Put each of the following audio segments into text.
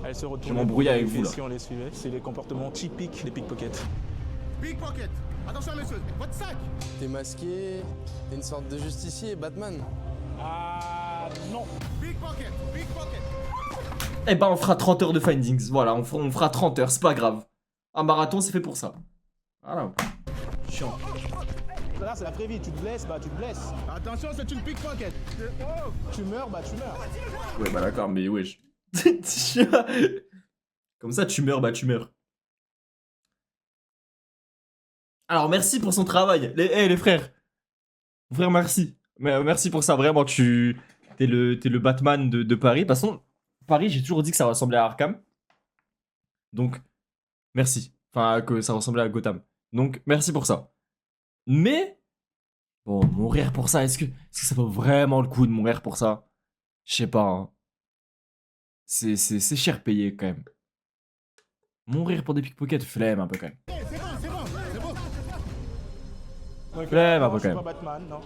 Elle se Je retourne. vais m'embrouiller avec vous là. Si on les suivait, c'est les comportements typiques des pickpockets. Pickpocket. Attention monsieur, votre sac. T'es masqué, t'es une sorte de justicier, Batman. Ah non. Pickpocket. Pickpocket. Eh ben on fera 30 heures de findings, voilà, on fera 30 heures, c'est pas grave. Un marathon c'est fait pour ça. Voilà. Chiant. Là, c'est la vraie vie. Tu te blesses, bah tu te blesses. Attention, c'est une pickpocket. Tu meurs, bah tu meurs. Ouais bah d'accord, mais wesh. Comme ça tu meurs, bah tu meurs. Alors merci pour son travail. Les frères. Frère merci. Merci pour ça, vraiment, t'es le Batman de Paris. De toute façon, Paris, j'ai toujours dit que ça ressemblait à Arkham. Donc, merci. Enfin, que ça ressemblait à Gotham. Donc, merci pour ça. Mais, bon, mourir pour ça, est-ce que ça vaut vraiment le coup de mourir pour ça? Je sais pas. Hein. C'est cher payé quand même. Mourir pour des pickpockets, flemme un peu quand même. C'est bon, c'est bon, c'est bon. Donc, Flemme un non, peu je suis quand pas même. Batman, non.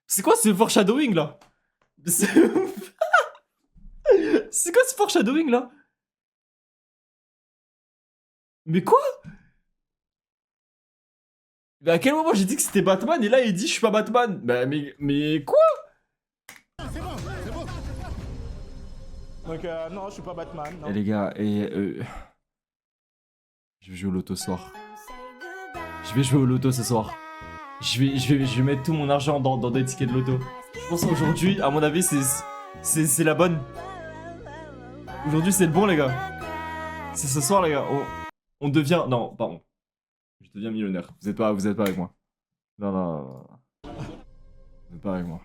C'est quoi ce foreshadowing là? C'est c'est quoi ce foreshadowing là? Mais quoi? Mais à quel moment j'ai dit que c'était Batman et là il dit je suis pas Batman? Bah mais quoi? C'est bon, c'est bon. Donc, non, je suis pas Batman, non. Eh les gars, je vais jouer au loto ce soir. Je vais jouer au loto ce soir. Je vais mettre tout mon argent dans des tickets de loto. Je pense qu'aujourd'hui, à mon avis, c'est la bonne. Aujourd'hui, c'est le bon, les gars. C'est ce soir, les gars. On devient... Non, pardon. Je deviens millionnaire. Vous êtes pas avec moi. Non. Vous êtes pas avec moi.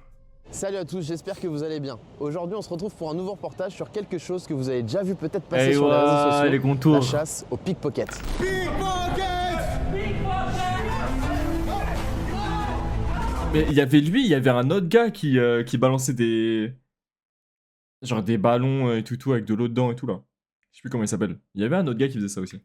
Salut à tous, j'espère que vous allez bien. Aujourd'hui, on se retrouve pour un nouveau reportage sur quelque chose que vous avez déjà vu peut-être passer sur les réseaux sociaux. Les contours. La chasse au pickpocket. Mais il y avait lui, il y avait un autre gars qui balançait des... Genre des ballons et tout avec de l'eau dedans et tout là. Je sais plus comment il s'appelle. Il y avait un autre gars qui faisait ça aussi.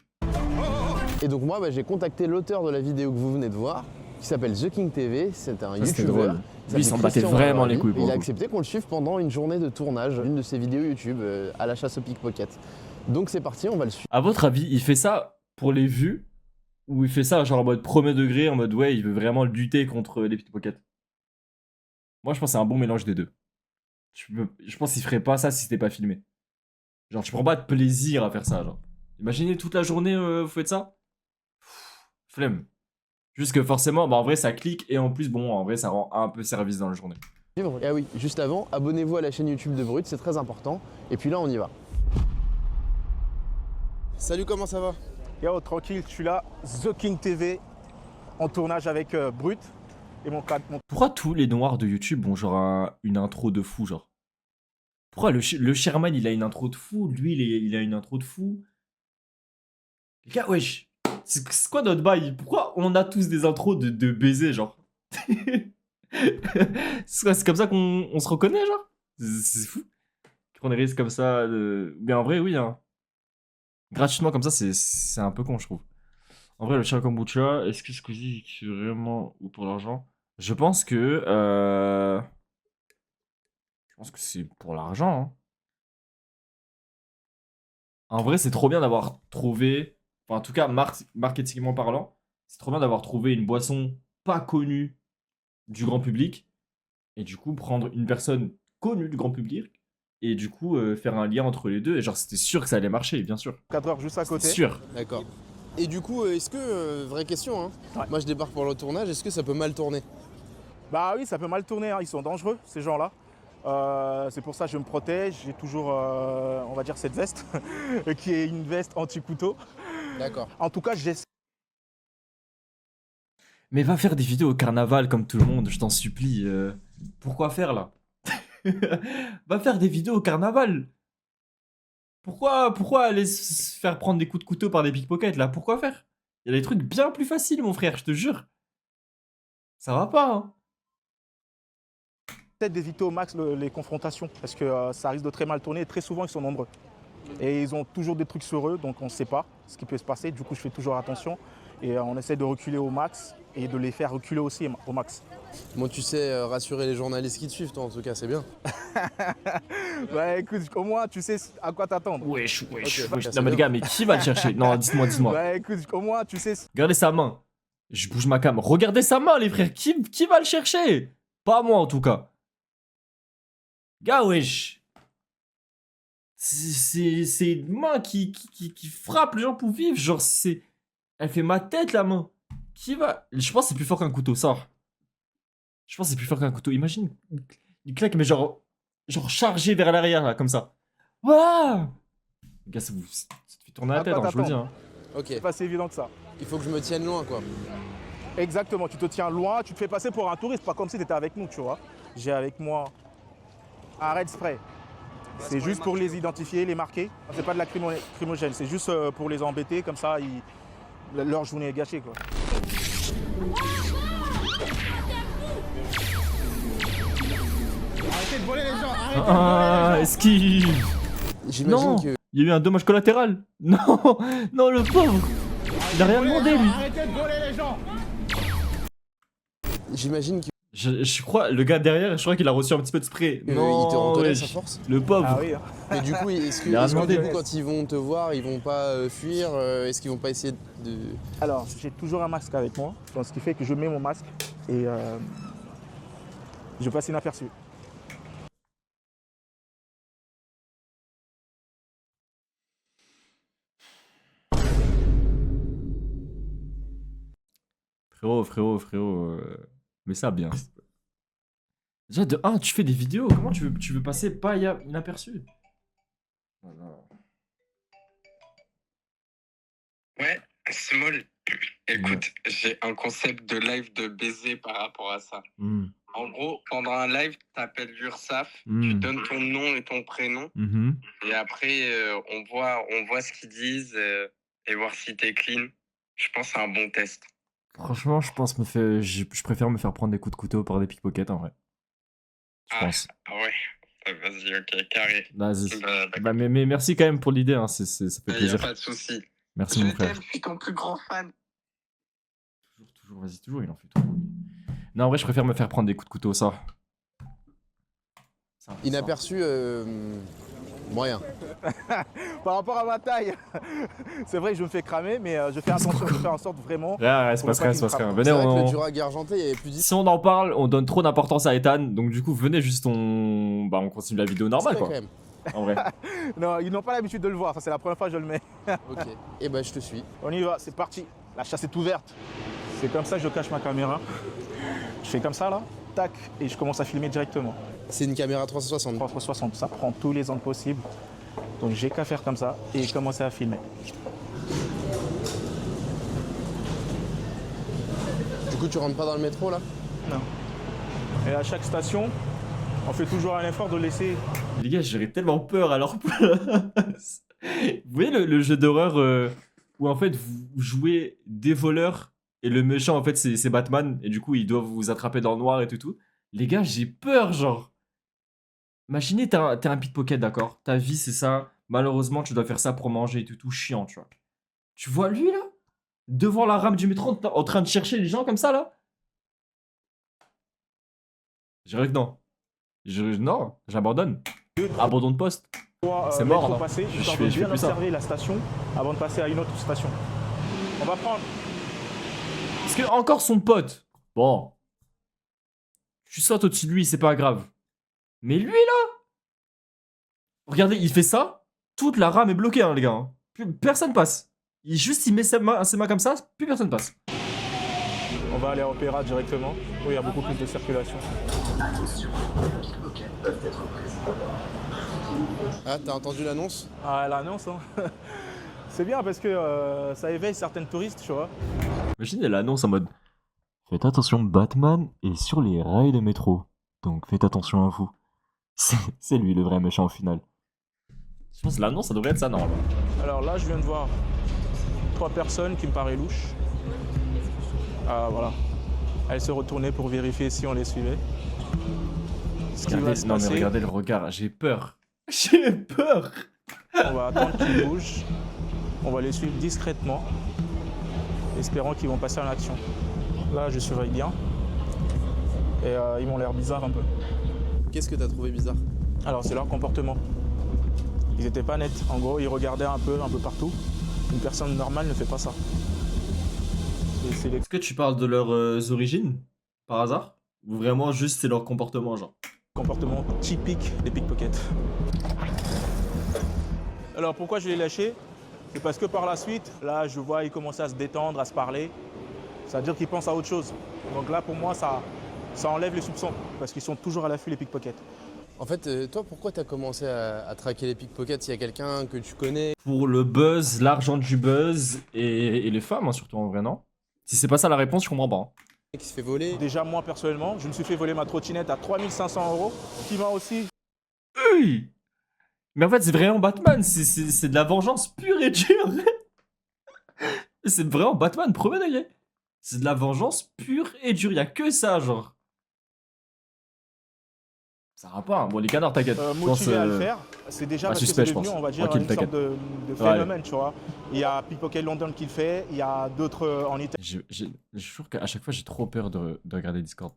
Et donc moi, j'ai contacté l'auteur de la vidéo que vous venez de voir, qui s'appelle The King TV. C'est un Ça, c'était youtubeur. drôle. Lui, il s'en battait vraiment les couilles pour Il le a coup. accepté qu'on le suive pendant une journée de tournage d'une de ses vidéos YouTube à la chasse au pickpocket. Donc c'est parti, on va le suivre. À votre avis, il fait ça pour les vues ou il fait ça genre en mode premier degré, en mode ouais, il veut vraiment lutter contre les pickpockets? Moi, je pense que c'est un bon mélange des deux. Je pense qu'il ferait pas ça si c'était pas filmé. Genre, tu prends pas de plaisir à faire ça, genre. Imaginez toute la journée, vous faites ça? Flemme. Juste que forcément, bah en vrai, ça clique et en plus, bon, en vrai, ça rend un peu service dans la journée. Et ah oui, juste avant, abonnez-vous à la chaîne YouTube de Brut, c'est très important. Et puis là, on y va. Salut, comment ça va? Yo, tranquille, je suis là. The King TV, en tournage avec Brut. Et mon Pourquoi tous les noirs de YouTube ont genre une intro de fou, genre? Pourquoi le Sherman, il a une intro de fou? Lui, il a une intro de fou? Les gars, wesh, c'est quoi notre bail? Pourquoi on a tous des intros de baisers, genre? C'est comme ça qu'on se reconnaît, genre? C'est fou. Qu'on des risques comme ça. Mais en vrai, oui, hein. Gratuitement comme ça, c'est un peu con, je trouve. En vrai, le chien kombucha, est-ce que Squeezie c'est vraiment ou pour l'argent? Je pense que c'est pour l'argent. Hein. En vrai, c'est trop bien d'avoir trouvé, enfin, en tout cas, marketingment parlant, c'est trop bien d'avoir trouvé une boisson pas connue du grand public et du coup prendre une personne connue du grand public et du coup faire un lien entre les deux. Et genre, c'était sûr que ça allait marcher, bien sûr. 4 heures juste à côté. C'est sûr. D'accord. Et du coup, est-ce que, vraie question, hein, Ouais. moi je débarque pour le tournage, est-ce que ça peut mal tourner? Bah oui, ça peut mal tourner, hein. Ils sont dangereux, ces gens-là. C'est pour ça que je me protège. J'ai toujours, on va dire, cette veste, qui est une veste anti-couteau. D'accord. En tout cas, j'essaie. Mais va faire des vidéos au carnaval comme tout le monde, je t'en supplie. Pourquoi faire là? Va faire des vidéos au carnaval. Pourquoi aller se faire prendre des coups de couteau par des pickpockets là? Pourquoi faire? Il y a des trucs bien plus faciles, mon frère, je te jure. Ça va pas, hein. Peut-être d'éviter au max les confrontations parce que ça risque de très mal tourner et très souvent ils sont nombreux. Et ils ont toujours des trucs sur eux donc on ne sait pas ce qui peut se passer. Du coup je fais toujours attention et on essaie de reculer au max et de les faire reculer aussi au max. Bon, tu sais rassurer les journalistes qui te suivent, toi, en tout cas, c'est bien. Bah écoute, au moins tu sais à quoi t'attendre. Wesh. Ok, Wesh. c'est Non, mais les bien. gars, mais qui va le chercher? Non, dites-moi. Bah écoute, au moins tu sais. Regardez sa main. Je bouge ma cam. Regardez sa main, les frères. Qui va le chercher? Pas moi, en tout cas. Gars, wesh. C'est une main qui frappe les gens pour vivre. Genre, c'est. Elle fait ma tête, la main. Qui va. Je pense que c'est plus fort qu'un couteau, ça. Je pense que c'est plus fort qu'un couteau. Imagine. Il claque, mais genre chargé vers l'arrière, là, comme ça. Waouh! Gars, ça te fait tourner la tête, Attends, hein, je vous le dis. Hein. Ok, C'est pas si évident que ça. il faut que je me tienne loin, quoi. Exactement, tu te tiens loin, tu te fais passer pour un touriste, pas comme si tu étais avec nous, tu vois. J'ai avec moi un red spray. C'est juste pour les identifier, les marquer. C'est pas de la crimogène, c'est juste pour les embêter, comme ça, leur journée est gâchée, quoi. Arrêtez de voler les gens, arrêtez de voler Ah, les gens. esquive! J'imagine Non! que. Il y a eu un dommage collatéral! Non! Non, le pauvre! Il a rien Voler les demandé, gens, lui! Arrêtez de voler les gens. J'imagine que. Je crois, le gars derrière, je crois qu'il a reçu un petit peu de spray. Il te Non, reconnaît wesh. sa force. Le pauvre! Ah oui, hein. Mais du coup, est-ce que, Il a est-ce que demandé. du coup, quand ils vont te voir, ils vont pas fuir Est-ce qu'ils vont pas essayer de. Alors, j'ai toujours un masque avec moi, donc ce qui fait que je mets mon masque et je passe inaperçu. Frérot, mets ça bien. Déjà, de 1, tu fais des vidéos, comment tu veux passer pas inaperçu? Voilà. Ouais, Small. Écoute, j'ai un concept de live de baiser par rapport à ça. Hmm. En gros, pendant un live, t'appelles l'URSSAF, tu Hmm. donnes ton nom et ton prénom, Mhm. et après, on voit ce qu'ils disent et voir si t'es clean. Je pense que c'est un bon test. Franchement, je préfère me faire prendre des coups de couteau par des pickpockets en vrai. Je pense. Ah ouais, vas-y, ok, carré. Vas-y. D'accord. Bah, mais merci quand même pour l'idée, hein, ça fait Y a plaisir. pas de souci. Merci Je mon frère. t'aime, je suis ton plus grand fan. Toujours, vas-y, toujours, il en fait trop. Non, en vrai, je préfère me faire prendre des coups de couteau, ça. Inaperçu, moyen. Par rapport à ma taille, c'est vrai que je me fais cramer, mais je fais attention, je fais en sorte vraiment. Ouais, c'est pas Faut pas rien. qu'il me frappe. Venez, C'est vrai que le on... Durag argenté, il y avait plus 10. Si on en parle, on donne trop d'importance à Ethan, donc du coup, venez juste, on continue la vidéo normale, quoi. Quand même. En vrai. Non, ils n'ont pas l'habitude de le voir, ça c'est la première fois que je le mets. Ok. Et bah, je te suis. On y va, c'est parti. La chasse est ouverte. C'est comme ça que je cache ma caméra. Je fais comme ça là, tac, et je commence à filmer directement. C'est une caméra 360. 360, ça prend tous les angles possibles. Donc j'ai qu'à faire comme ça et commencer à filmer. Du coup, tu rentres pas dans le métro là? Non. Et à chaque station, on fait toujours un effort de laisser. Les gars, j'aurais tellement peur à leur place. Vous voyez le jeu d'horreur où en fait vous jouez des voleurs et le méchant en fait c'est Batman et du coup ils doivent vous attraper dans le noir et tout. Les gars, j'ai peur, genre. Imaginez, t'es un pickpocket, d'accord? Ta vie c'est ça. Malheureusement, tu dois faire ça pour manger et tout chiant, tu vois. Tu vois lui là? Devant la rame du métro en train de chercher les gens comme ça là? Je dirais que non. Non, j'abandonne. Abandon de poste. C'est mort, métro non? passé, Je histoire fais de plus bien ça. observer la station avant de passer à une autre station. On va prendre. Parce que encore son pote. Bon. Tu sautes au-dessus de lui, c'est pas grave. Mais lui là. Regardez, il fait ça. Toute la rame est bloquée, hein, les gars. Hein. Personne passe. Il met ses mains comme ça, plus personne passe. On va aller à Opéra directement, où il y a beaucoup plus de circulation. Ah, t'as entendu l'annonce? Ah, l'annonce, hein. C'est bien parce que ça éveille certaines touristes, tu vois. Imaginez l'annonce en mode faites attention, Batman est sur les rails de métro. Donc faites attention à vous. C'est lui le vrai méchant au final. Je pense que l'annonce, ça devrait être ça normalement. Alors là, je viens de voir 3 personnes qui me paraissent louches. Ah, voilà. Elles se retournaient pour vérifier si on les suivait. Ce qui va se Non mais passer, regardez le regard, j'ai peur. J'ai peur. on va attendre qu'ils bougent. On va les suivre discrètement, espérant qu'ils vont passer à l'action. Là, je surveille bien. Et ils m'ont l'air bizarres un peu. Qu'est-ce que t'as trouvé bizarre? Alors c'est leur comportement. Ils étaient pas nets. En gros, ils regardaient un peu partout. Une personne normale ne fait pas ça. Est-ce que tu parles de leurs origines, par hasard? Ou vraiment juste c'est leur comportement, genre? Comportement typique des pickpockets. Alors pourquoi je l'ai lâché? C'est parce que par la suite, là je vois ils commençaient à se détendre, à se parler. Ça veut dire qu'ils pensent à autre chose. Donc là pour moi ça enlève les soupçons. Parce qu'ils sont toujours à l'affût les pickpockets. En fait, toi, pourquoi t'as commencé à traquer les pickpockets? S'il y a quelqu'un que tu connais? Pour le buzz, l'argent du buzz et les femmes, hein, surtout en vrai, non? Si c'est pas ça la réponse, je comprends pas. Hein. Qui se fait voler? Déjà moi personnellement, je me suis fait voler ma trottinette à 3500 €. Qui m'a aussi... Oui. Mais en fait, c'est vraiment Batman, c'est de la vengeance pure et dure. C'est vraiment Batman, premier degré. C'est de la vengeance pure et dure, y a que ça, genre. Ça va pas, hein. Bon, les canards, t'inquiète. Je pense, motivé à le faire, c'est déjà parce suspect, que c'est je devenu, pense. on va dire, Tranquille, une sorte t'inquiète. de phénomène, tu vois. Il y a Pickpocket London qui le fait, il y a d'autres en Italie. Je jure qu'à chaque fois, j'ai trop peur de regarder Discord.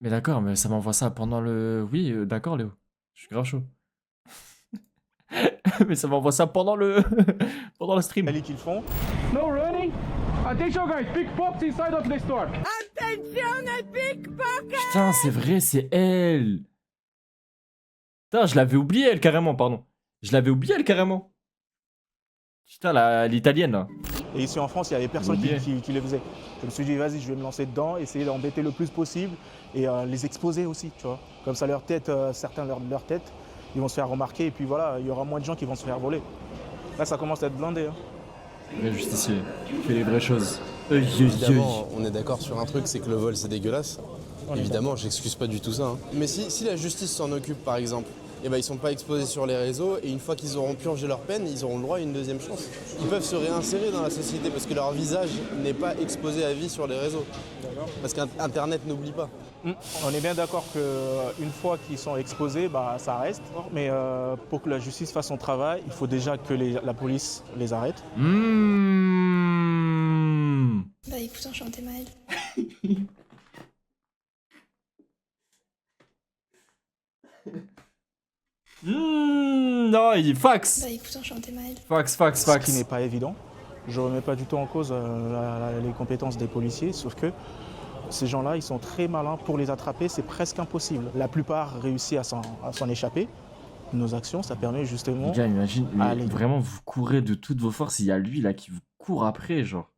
Mais d'accord, mais ça m'envoie ça pendant le... Oui, d'accord, Léo. Je suis grave chaud. Mais ça m'envoie ça pendant le... pendant le stream. Qui le font. No running. Attention guys, pickpockets inside of the store. Putain, c'est vrai, c'est elle. Putain, je l'avais oublié, elle, carrément, pardon. Je l'avais oublié, elle, carrément. Putain, l'italienne, là. Et ici en France, il y avait personne Oublié. qui le faisait. Je me suis dit, vas-y, je vais me lancer dedans, essayer d'embêter le plus possible et les exposer aussi, tu vois. Comme ça, leur tête, certains leur tête, ils vont se faire remarquer et puis voilà, il y aura moins de gens qui vont se faire voler. Là, ça commence à être blindé. Hein. Le justicier, fait les vraies choses. Évidemment, on est d'accord sur un truc, c'est que le vol c'est dégueulasse. Évidemment, j'excuse pas du tout ça. Hein. Mais si la justice s'en occupe par exemple, eh ben, ils sont pas exposés sur les réseaux et une fois qu'ils auront purgé leur peine, ils auront le droit à une deuxième chance. Ils peuvent se réinsérer dans la société parce que leur visage n'est pas exposé à vie sur les réseaux. Parce qu'Internet n'oublie pas. On est bien d'accord qu'une fois qu'ils sont exposés, bah, ça reste. Mais pour que la justice fasse son travail, il faut déjà que la police les arrête. Bah écoute, enchanté Maël. Non, il fax. Bah écoute, enchanté Maël. Fax. Ce qui n'est pas évident. Je ne remets pas du tout en cause les compétences des policiers, sauf que ces gens-là, ils sont très malins. Pour les attraper, c'est presque impossible. La plupart réussissent à s'en échapper. Nos actions, ça permet justement... Les gars, imagine, mais Allez. vraiment, vous courez de toutes vos forces. Il y a lui, là, qui vous court après, genre.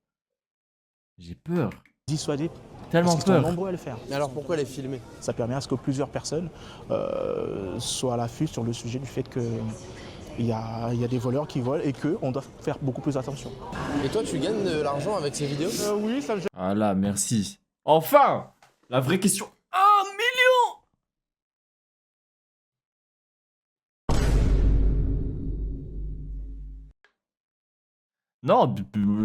J'ai peur. dissuader. Tellement Parce qu'ils sont peur. nombreux à le faire. Mais alors pourquoi les filmer? Ça permet à ce que plusieurs personnes soient à l'affût sur le sujet du fait qu'il y a des voleurs qui volent et qu'on doit faire beaucoup plus attention. Et toi, tu gagnes de l'argent avec ces vidéos? Oui, ça me gêne. Ah là, merci. Enfin, la vraie question. 1 million. Non,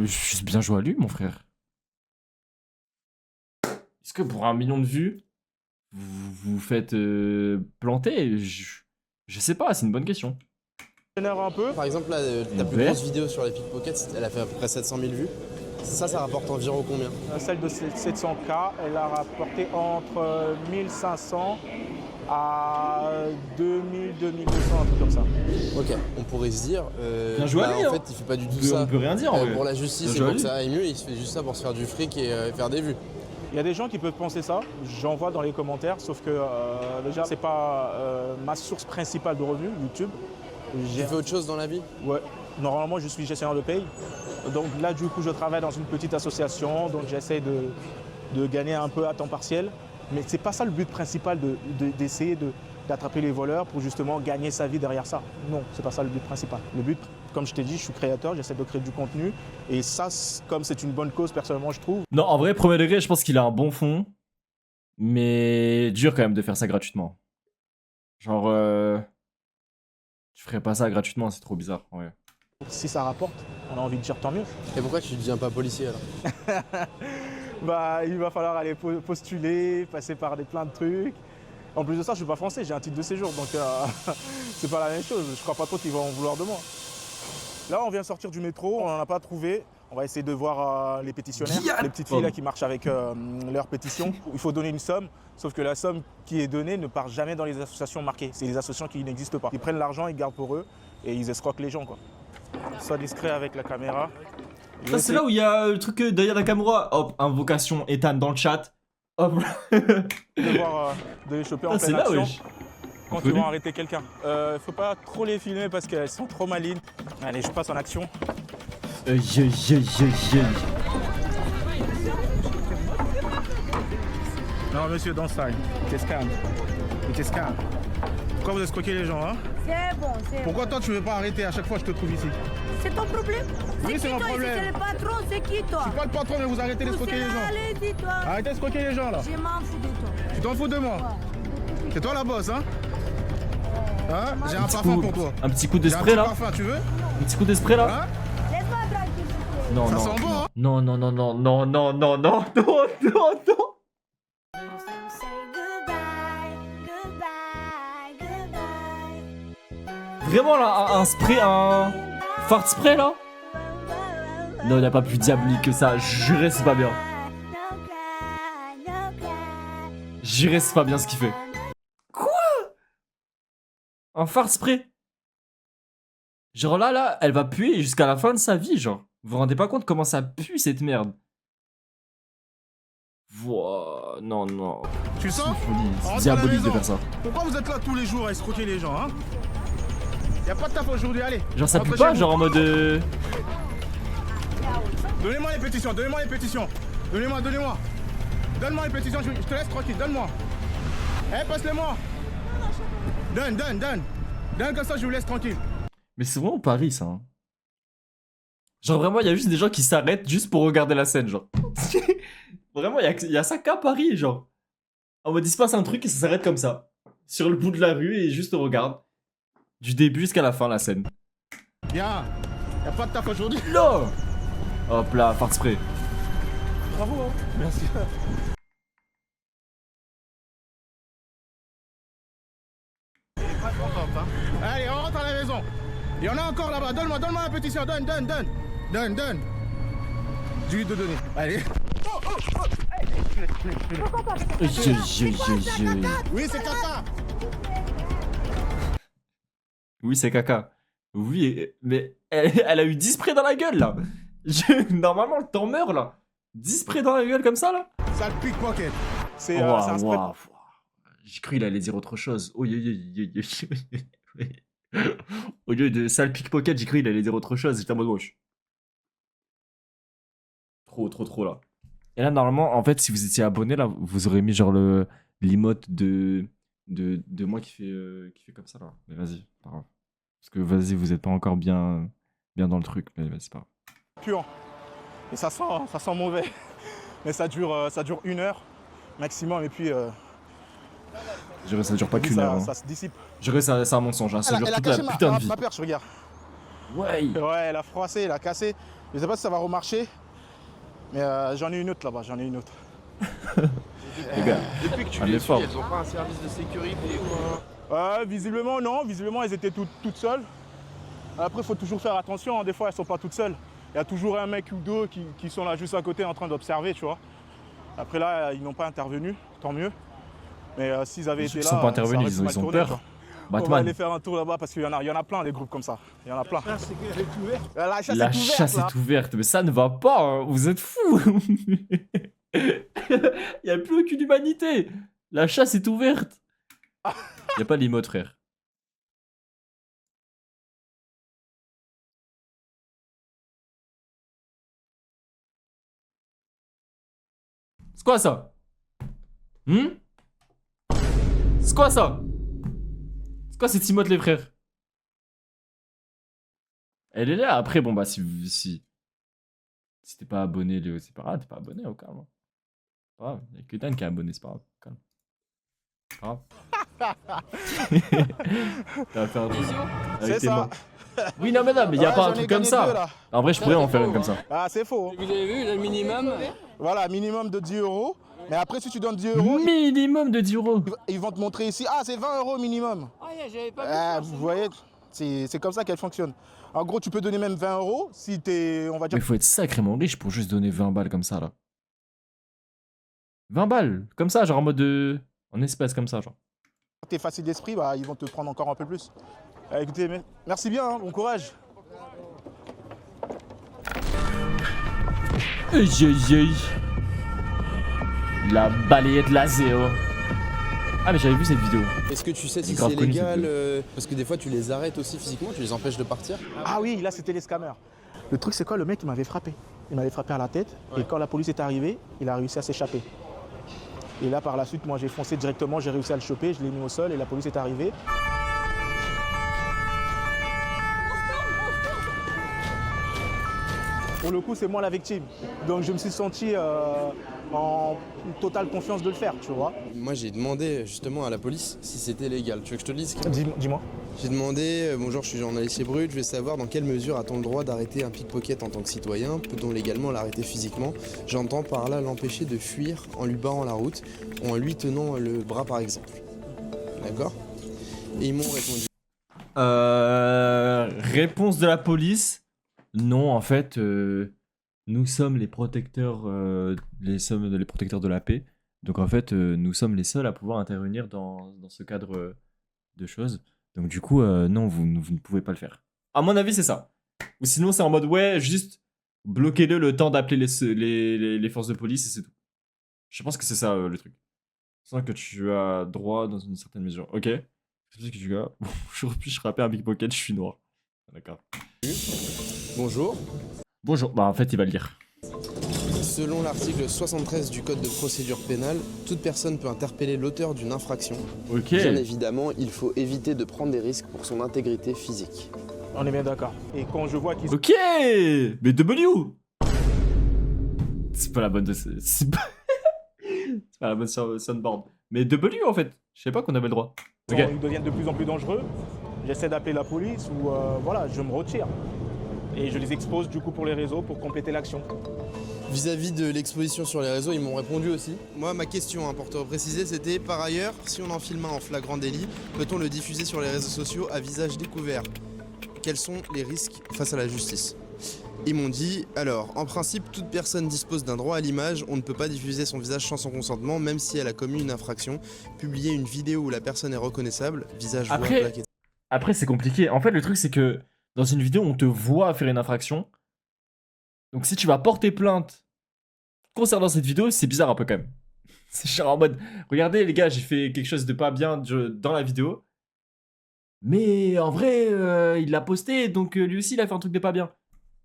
juste bien joué à lui, mon frère. Est-ce que pour 1 million de vues, vous vous faites planter? Je sais pas, c'est une bonne question. M'énerve un peu. Par exemple, là, ta plus Ouais. grosse vidéo sur les pickpockets, elle a fait à peu près 700 000 vues. Ça rapporte environ combien? Celle de 700K, elle a rapporté entre 1500 à 2000, 2200, un truc comme ça. Ok, on pourrait se dire, Bien joué à lui, en hein. fait, il fait pas du tout ça On peut rien dire en vrai. pour la justice Bien et joué à pour que lui. ça aille mieux, il fait juste ça pour se faire du fric et faire des vues. Il y a des gens qui peuvent penser ça, j'en vois dans les commentaires, sauf que déjà, c'est pas ma source principale de revenus, YouTube. Tu fais autre chose dans la vie? Ouais, normalement, je suis gestionnaire de paye. Donc là, du coup, je travaille dans une petite association, donc j'essaie de gagner un peu à temps partiel. Mais c'est pas ça le but principal d'essayer d'attraper les voleurs pour justement gagner sa vie derrière ça. Non, c'est pas ça le but principal. Le but, comme je t'ai dit, je suis créateur, j'essaie de créer du contenu. Et ça, comme c'est une bonne cause, personnellement, je trouve. Non, en vrai, premier degré, je pense qu'il a un bon fond. Mais dur quand même de faire ça gratuitement. Genre, tu ferais pas ça gratuitement, c'est trop bizarre. Ouais. Si ça rapporte, on a envie de dire tant mieux. Et pourquoi tu ne deviens pas policier alors? Bah, il va falloir aller postuler, passer par plein de trucs. En plus de ça, je suis pas français, j'ai un titre de séjour, donc c'est pas la même chose. Je crois pas trop qu'ils vont en vouloir de moi. Là, on vient de sortir du métro, on n'en a pas trouvé. On va essayer de voir les pétitionnaires, les petites filles là qui marchent avec leurs pétitions. Il faut donner une somme, sauf que la somme qui est donnée ne part jamais dans les associations marquées. C'est les associations qui n'existent pas. Ils prennent l'argent, ils gardent pour eux et ils escroquent les gens, quoi. Sois discret avec la caméra. Ça, c'est là où il y a le truc derrière la caméra. Hop, invocation Ethan dans le chat. Hop. De les choper en C'est pleine là, action wesh. quand ils vont arrêter quelqu'un. Faut pas trop les filmer parce qu'elles sont trop malines. Allez, je passe en action. Non, monsieur, dans ça. Qu'est-ce qu'il Pourquoi vous escroquez les gens, hein? C'est bon, c'est Pourquoi bon. toi tu veux pas arrêter? À chaque fois je te trouve ici. C'est ton problème? Oui, c'est mon toi ici, problème. c'est le patron, c'est qui toi? Je suis pas le patron, mais vous arrêtez d'escroquer les gens. Allez, dis-toi. Arrêtez d'escroquer les gens là. Je m'en fous de toi. Tu t'en fous de moi? Ouais. C'est toi la boss, hein? Hein? J'ai un parfum pour toi. Un petit coup de J'ai un spray petit là. parfum, tu veux? Un petit coup de spray là. Hein? Laisse-moi tranquille, s'il te plaît. Non, Ça non. sent bon, hein? Non, non, non, non, non, non, non, non, non. Vraiment là, un spray, un fart spray là? Non, il a pas plus diabolique que ça. Jurez, c'est pas bien. Jurez, c'est pas bien ce qu'il fait. Quoi? Un fart spray? Genre là, elle va puer jusqu'à la fin de sa vie, genre. Vous vous rendez pas compte comment ça pue cette merde? Wow, non, non. Tu sens? C'est Rentre diabolique à de la faire ça. Pourquoi vous êtes là tous les jours à escroquer les gens, hein? Y'a pas de taf aujourd'hui, allez. Genre ça Rentre pue chez pas, vous. genre en mode... Donnez-moi les pétitions, donnez-moi les pétitions. Donnez-moi. Donne-moi les pétitions, je te laisse tranquille, donne-moi. Eh, passe-les-moi. Donne. Donne comme ça, je vous laisse tranquille. Mais c'est vraiment Paris, ça. Hein. Genre vraiment, il y a juste des gens qui s'arrêtent juste pour regarder la scène, genre. Vraiment, il y a ça qu'à Paris, genre. En mode, il se passe un truc et ça s'arrête comme ça. Sur le bout de la rue et juste on regarde. Du début jusqu'à la fin, la scène. Bien. Y'a pas de taf aujourd'hui. Là. Hop là, fart spray. Bravo, hein. Merci. Allez, on rentre à la maison. Il y en a encore là-bas. Donne-moi la pétition. Donne. Dis-lui de donner. Allez. Oui, c'est caca. Oui, c'est caca. Oui, mais elle a eu 10 sprays dans la gueule, là. Normalement, le temps meurt, là. 10 sprays dans la gueule comme ça, là. Ça le pickpocket. C'est un spray. J'ai cru qu'il allait dire autre chose. Au lieu de sale pickpocket, j'ai cru qu'il allait dire autre chose. J'étais en mode gauche. Trop, là. Et là, normalement, en fait, si vous étiez abonné, là, vous aurez mis genre l'emote de moi qui fait comme ça, là. Mais vas-y, pas grave. Parce que vas-y, vous êtes pas encore bien dans le truc. Mais vas-y, c'est pas grave. Puant. Et ça sent mauvais. Mais ça dure 1 heure maximum et puis Je dirais ça dure pas qu'une heure. Hein. Ça se dissipe. Je dirais c'est un mensonge. Hein. Ça dure toute la putain de vie. ma perche, regarde. Ouais. Ouais, elle a froissé, elle a cassé. Je sais pas si ça va remarcher. Mais j'en ai une autre là-bas, Les gars, Depuis que tu un les effort. suis, elles ont pas un service de sécurité ou visiblement non, visiblement elles étaient toutes seules. Après il faut toujours faire attention, hein. Des fois elles sont pas toutes seules. Il y a toujours un mec ou deux qui sont là juste à côté en train d'observer, tu vois. Après là, ils n'ont pas intervenu, tant mieux. Mais s'ils avaient été là, Ils sont pas intervenus, ça aurait ils ont mal peur. tourné, quoi. On va Batman. aller faire un tour là-bas parce qu'il y en a plein des groupes comme ça. Il y en a plein. La chasse La est ouverte, chasse là. est ouverte, mais ça ne va pas, hein. Vous êtes fous. Il n'y a plus aucune humanité. La chasse est ouverte. Il n'y a pas l'emote, frère. C'est quoi ça? C'est quoi ça? C'est quoi cette emote, les frères? Elle est là. Après, bon, bah, si t'es pas abonné, Léo, c'est pas grave, t'es pas abonné, au calme. C'est pas grave, y'a que Dan qui est abonné, c'est pas grave, calme. C'est pas grave. T'as fait un truc avec C'est tes ça. mains. Oui, non, mais y'a Ouais, pas un j'en ai truc comme gagné ça. deux, là. En vrai, je pourrais en faire une comme ça. Ah, c'est faux. Vous avez vu le minimum? Voilà, minimum de 10 €. Mais après, si tu donnes 10 €, Minimum de 10 €. ils vont te montrer ici. Ah, c'est 20 € minimum. Ah, j'avais pas vu ça. Vous voyez, C'est comme ça qu'elle fonctionne. En gros, tu peux donner même 20 € si t'es, on va dire, Mais faut être sacrément riche pour juste donner 20 balles comme ça, là. 20 balles, comme ça, genre en mode en espèces comme ça, genre. t'es facile d'esprit, bah, ils vont te prendre encore un peu plus. Écoutez, merci bien, hein, bon courage. Aïe aïe aïe. La balayette Lazéo. Ah mais j'avais vu cette vidéo. Est-ce que tu sais si grave c'est connu, légal cette parce que des fois tu les arrêtes aussi physiquement, tu les empêches de partir. Ah oui, là c'était les scammers. Le truc c'est quoi, le mec il m'avait frappé. Il m'avait frappé à la tête et quand la police est arrivée, il a réussi à s'échapper. Et là par la suite, moi j'ai foncé directement, j'ai réussi à le choper, je l'ai mis au sol et la police est arrivée. Pour le coup, c'est moi la victime. Donc je me suis senti en totale confiance de le faire, tu vois. Moi j'ai demandé justement à la police si c'était légal. Tu veux que je te le dise? Dis-moi. J'ai demandé, bonjour, je suis journaliste chez Brut, je veux savoir dans quelle mesure a-t-on le droit d'arrêter un pickpocket en tant que citoyen? Peut-on légalement l'arrêter physiquement? J'entends par là l'empêcher de fuir en lui barrant la route ou en lui tenant le bras par exemple. D'accord? Et ils m'ont répondu. Réponse de la police. Non, en fait, nous sommes les protecteurs, les protecteurs de la paix. Donc en fait, nous sommes les seuls à pouvoir intervenir dans ce cadre de choses. Donc du coup, non, vous ne pouvez pas le faire. À mon avis, c'est ça. Ou sinon, c'est en mode, ouais, juste bloquez-le le temps d'appeler les forces de police et c'est tout. Je pense que c'est ça le truc. Sans que tu as droit dans une certaine mesure. Ok. C'est ce que tu as. Bon, je rappelle un pickpocket, je suis noir. D'accord. Bonjour. Bonjour. Bah en fait, il va le lire. Selon l'article 73 du Code de procédure pénale, toute personne peut interpeller l'auteur d'une infraction. Ok. Bien évidemment, il faut éviter de prendre des risques pour son intégrité physique. On est bien d'accord. Et quand je vois qu'ils Ok. Mais W. C'est pas la bonne. C'est pas la bonne soundboard. Mais W en fait. Je sais pas qu'on avait le droit. Ok. ils deviennent de plus en plus dangereux, j'essaie d'appeler la police ou voilà, je me retire. Et je les expose du coup pour les réseaux pour compléter l'action. Vis-à-vis de l'exposition sur les réseaux, ils m'ont répondu aussi. Moi, ma question, pour te préciser, c'était par ailleurs, si on en filme un en flagrant délit, peut-on le diffuser sur les réseaux sociaux à visage découvert? Quels sont les risques face à la justice? Ils m'ont dit, alors, en principe, toute personne dispose d'un droit à l'image, on ne peut pas diffuser son visage sans son consentement, même si elle a commis une infraction. Publier une vidéo où la personne est reconnaissable, visage, voix, plaque, etc. Après, c'est compliqué. En fait, le truc, c'est que dans une vidéo, on te voit faire une infraction. Donc, si tu vas porter plainte concernant cette vidéo, c'est bizarre un peu quand même. C'est genre en mode, regardez les gars, j'ai fait quelque chose de pas bien dans la vidéo. Mais en vrai, il l'a posté, donc lui aussi, il a fait un truc de pas bien.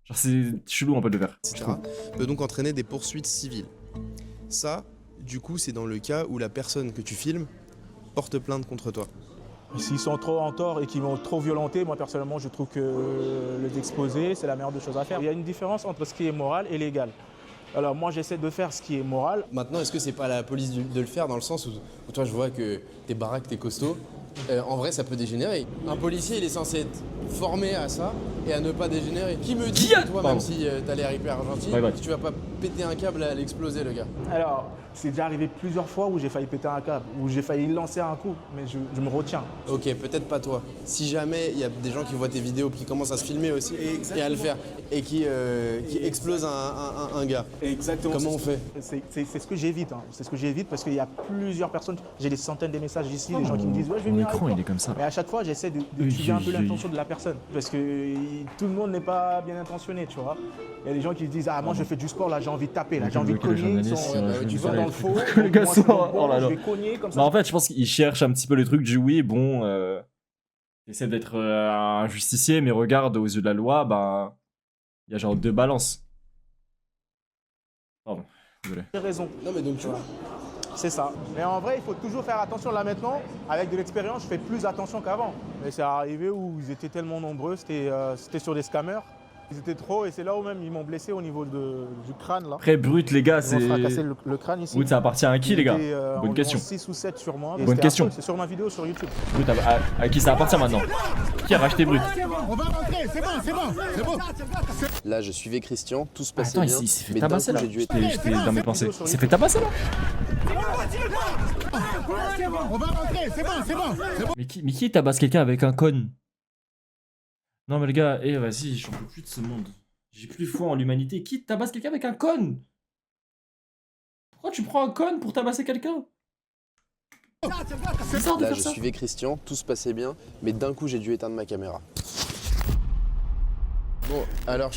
Genre, c'est chelou un peu de le faire. etc. peut donc entraîner des poursuites civiles. Ça, du coup, c'est dans le cas où la personne que tu filmes porte plainte contre toi. S'ils sont trop en tort et qu'ils m'ont trop violenté, moi personnellement je trouve que les exposer c'est la meilleure des choses à faire. Il y a une différence entre ce qui est moral et légal. Alors moi j'essaie de faire ce qui est moral. Maintenant, est-ce que c'est pas à la police de le faire dans le sens où toi je vois que t'es baraque, t'es costaud, en vrai ça peut dégénérer. Un policier il est censé être formé à ça et à ne pas dégénérer. Qui me dit que toi, même si t'as l'air hyper gentil, que tu vas pas péter un câble à l'exploser le gars? Alors c'est déjà arrivé plusieurs fois où j'ai failli péter un câble, où j'ai failli lancer un coup, mais je me retiens. Ok, peut-être pas toi. Si jamais il y a des gens qui voient tes vidéos, qui commencent à se filmer aussi et à le faire, et qui explosent un gars. Exactement. Comment on fait? C'est ce que j'évite. Hein. C'est ce que j'évite parce qu'il y a plusieurs personnes. J'ai des centaines de messages ici, des gens qui me disent ouais, je vais venir avec L'écran, toi. il est comme ça. Mais à chaque fois, j'essaie d'étudier un peu l'intention de la personne. Parce que tout le monde n'est pas bien intentionné, tu vois. Il y a des gens qui se disent ah, moi je fais du sport, là j'ai envie de taper, là j'ai envie de cogner. Ils sont dans le faux. Le gars Moi, c'est sort. bon, Oh là là. je vais cogner comme ça. Bah en fait, je pense qu'il cherche un petit peu le truc du oui, bon, essaie d'être un justicier, mais regarde, aux yeux de la loi, bah, il y a genre deux balances. Pardon, désolé. J'ai raison. Non mais donc tu vois. C'est ça. Mais en vrai, il faut toujours faire attention. Là maintenant, avec de l'expérience, je fais plus attention qu'avant. Mais c'est arrivé où ils étaient tellement nombreux, c'était sur des scammers. Ils étaient trop et c'est là où même ils m'ont blessé au niveau du crâne là. Après, Brut, les gars, Ils m'ont c'est. fracassé le crâne ici. Brut, ça appartient à qui, les gars? Bonne question. 6 ou 7 sur moi. Bonne question. C'est sur ma vidéo sur YouTube. Brut, à qui ça appartient maintenant? Qui a racheté Brut? On va rentrer, c'est bon. Là, je suivais Christian, tout se passait Attends, bien. il s'est fait mais d'un tabasser coup, là. j'ai dû être- J'étais dans mes pensées. Il s'est fait tabasser là? On va rentrer, c'est bon. Mais qui tabasse quelqu'un avec un cône? Non mais les gars, vas-y, j'en peux plus de ce monde. J'ai plus foi en l'humanité. Qui tabasse quelqu'un avec un cône? Pourquoi tu prends un cône pour tabasser quelqu'un? C'est bizarre de Là, faire je ça. suivais Christian, tout se passait bien, mais d'un coup, j'ai dû éteindre ma caméra. Bon, alors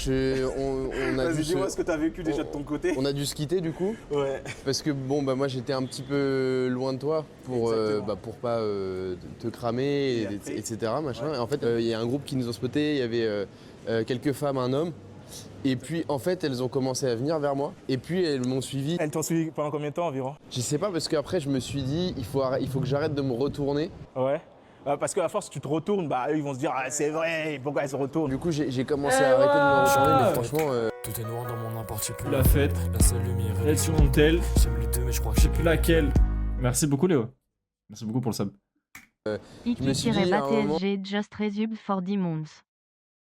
on a dû dis-moi ce que t'as vécu déjà de ton côté. on a dû se quitter du coup, Ouais. parce que bon, bah moi j'étais un petit peu loin de toi pour pas te cramer, Et après etc. Machin. Et en fait, il y a un groupe qui nous ont spotés, il y avait quelques femmes, un homme. Et puis en fait, elles ont commencé à venir vers moi. Et puis elles m'ont suivi. Elles t'ont suivi pendant combien de temps environ? Je sais pas, parce qu'après je me suis dit, il faut que j'arrête de me retourner. Ouais. Parce qu'à force, tu te retournes, bah eux ils vont se dire ah, c'est vrai, pourquoi elles se retournent? Du coup, j'ai commencé à arrêter de me retourner, mais franchement. Tout est noir dans mon appart, j'ai plus La fête. La seule lumière Elle sur une telle. J'aime les deux, mais je crois que Je sais plus laquelle. Merci beaucoup Léo. Merci beaucoup pour le sub. Je me suis dit, à un moment- TSG Just Resub for Demons.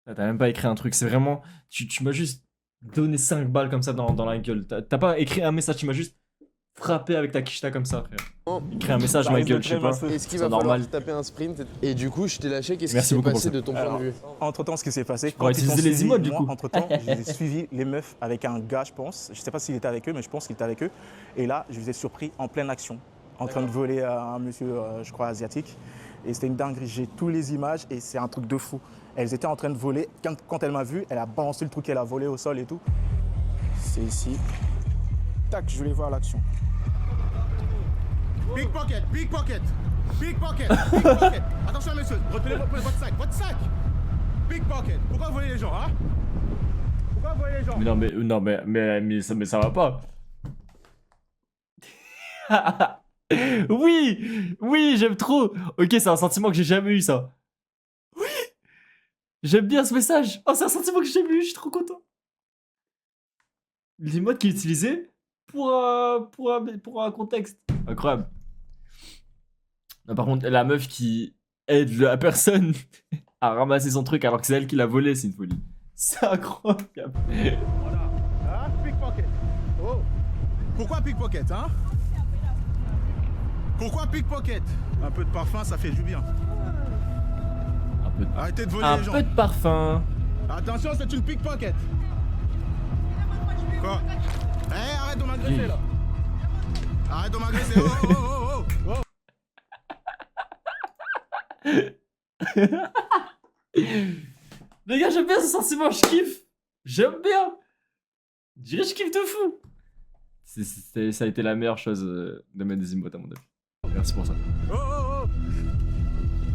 T'as même pas écrit un truc, c'est vraiment... Tu m'as juste donné 5 balles comme ça dans la gueule. T'as pas écrit un message, tu m'as juste frappé avec ta quicheta comme ça, frère. Écris un message, Ça ma risque de gueule, je sais très mal pas. se- Est-ce qu'il C'est va falloir normal. taper un sprint? Et du coup, je t'ai lâché. Qu'est-ce qui Merci s'est beaucoup pour passé ça. de ton point Alors, de vue? Entre-temps, ce qui s'est passé, pourrais quand ils t'ont utiliser les suivi, emotes, du moi, coup. entre-temps, j'ai suivi les meufs avec un gars, je pense. Je sais pas s'il était avec eux, mais je pense qu'il était avec eux. Et là, je les ai surpris en pleine action, en train de voler à un monsieur, je crois, asiatique. Et c'était une dinguerie. J'ai tous les images et c'est un truc de fou. Elles étaient en train de voler. Quand elle m'a vu, elle a balancé le truc qu'elle a volé au sol et tout. C'est ici. Tac, je voulais voir l'action. Pickpocket, pickpocket, pickpocket, pickpocket. Attention, monsieur, retenez votre sac. Pickpocket. Pourquoi vous voyez les gens, hein? Pourquoi vous voyez les gens? Mais ça va pas. Oui, j'aime trop. Ok, c'est un sentiment que j'ai jamais eu, ça. Oui, j'aime bien ce message. Oh, c'est un sentiment que j'ai jamais eu, je suis trop content. Les modes qu'il utilisait pour un contexte. Incroyable. Non, par contre, la meuf qui aide la personne à ramasser son truc alors que c'est elle qui l'a volé, c'est une folie. C'est incroyable. Voilà. Hein? Pickpocket. Oh. Pourquoi pickpocket, hein? Pourquoi pickpocket? Un peu de parfum, ça fait du bien. Arrêtez de voler Un les gens. peu de parfum. Attention, c'est une pickpocket. Quoi? Eh, arrête de m'agresser là. Arrête de m'agresser. Oh. Les gars, j'aime bien ce sentiment, je kiffe. J'aime bien. Je dirais que je kiffe de fou. Ça a été la meilleure chose de mettre des emotes à mon avis. Merci pour ça. Oh.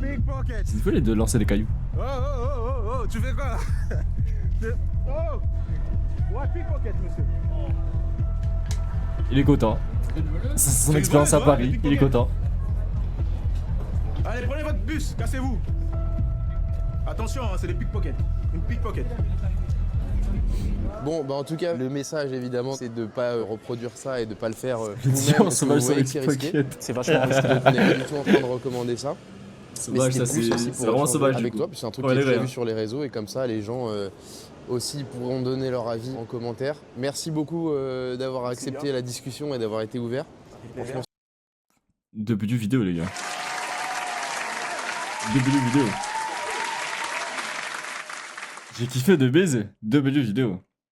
Pickpocket. C'est une folie de lancer des cailloux. Oh. Tu fais quoi là? Oh. Ouais, pickpocket, monsieur. Il est content. C'est son expérience à Paris, il est content. Allez, prenez votre bus, cassez-vous. Attention, hein, c'est des pickpockets. Une pickpocket. Bon, bah en tout cas, le message évidemment, c'est de pas reproduire ça et de pas le faire Le vous-même. diable parce que sauvage vous sur voyez que c'est risqué. l'expocket. C'est vachement risqué. Donc, on n'est pas du tout en train de recommander ça. Sauvage, Mais ça c'était plus aussi c'est pour vraiment échanger sauvage. avec du coup. toi, puis c'est un truc Ouais, que les j'ai vrais, vu sur les réseaux et comme ça, les gens aussi pourront donner leur avis en commentaire. Merci beaucoup d'avoir accepté bien. la discussion et d'avoir été ouvert. Franchement, Début du vidéo, les gars. Début du vidéo. J'ai kiffé de baiser. Début du vidéo.